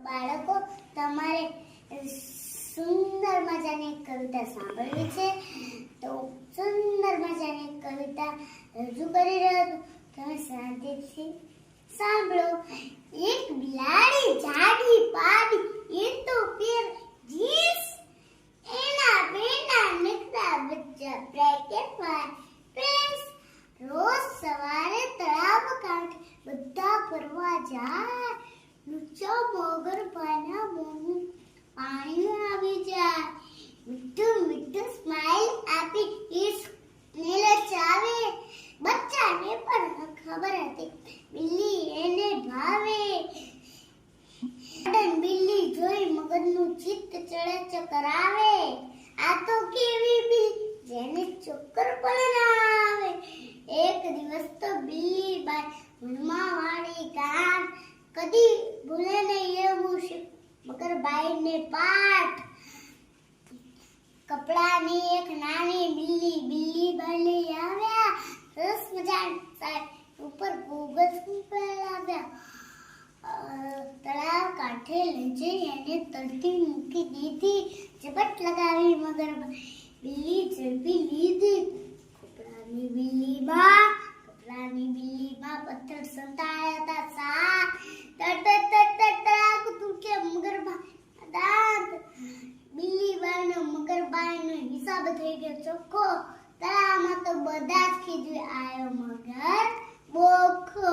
બાળકો, તમારે સુંદર મજાની કવિતા સાંભળવી છે તો સુંદર મજાની કવિતા રજૂ કરી રહ્યો છું. તમે શાંતિથી સાંભળો. એક બિલાડી જાડી પાડી એ તો પેર જીન્સ, એના બેના નીકળા બચ્ચા બ્રેકેટમાં પ્રેસ. રોજ સવારે તળાવ કાંઠે બધા ફરવા જાય. લુચ્ચો મોગર ભાઈના મોંમાં પાણી આવી જાય. મીઠું મીઠું સ્માઈલ આપી ઈસને લચાવે. બચ્ચાને પણ ખબર હતી બિલ્લી એને ભાવે. બિલ્લી જોઈ મગરનું ચિત્ત ચળચ કરાવે. આ તો કેવી બિલ્લી જેને ચક્કર પણ ના આવે. એક દિવસ તો બિલ્લી બાઈ મનમાં વાળી ગામ કદી ભૂલે નહીં એવું મગરબાઈને પાઠ. કપડાની એક નાની બિલ્લી બાઈ આવ્યા. સરસ મજાની સાઈડ ઉપર ગોગલ્સ પહેરાવ્યા. તળાવ કાંઠે લઈ જઈ એને તરતી મૂકી દીધી. ઝપટ લગાવી મગરબાઈ બિલ્લી ઝડપી લીધી. કપડાની બિલ્લીમાં પથ્થર સંતાયા હતા. તળાવ તૂટે મગરબાઈ દાંત. બિલ્લી બાઈનો મગરબાઈનો હિસાબ થઈ ગયો ચોખ્ખો. તળાવમાં તો બધા જ ખીજવે આયો મગર બોખો.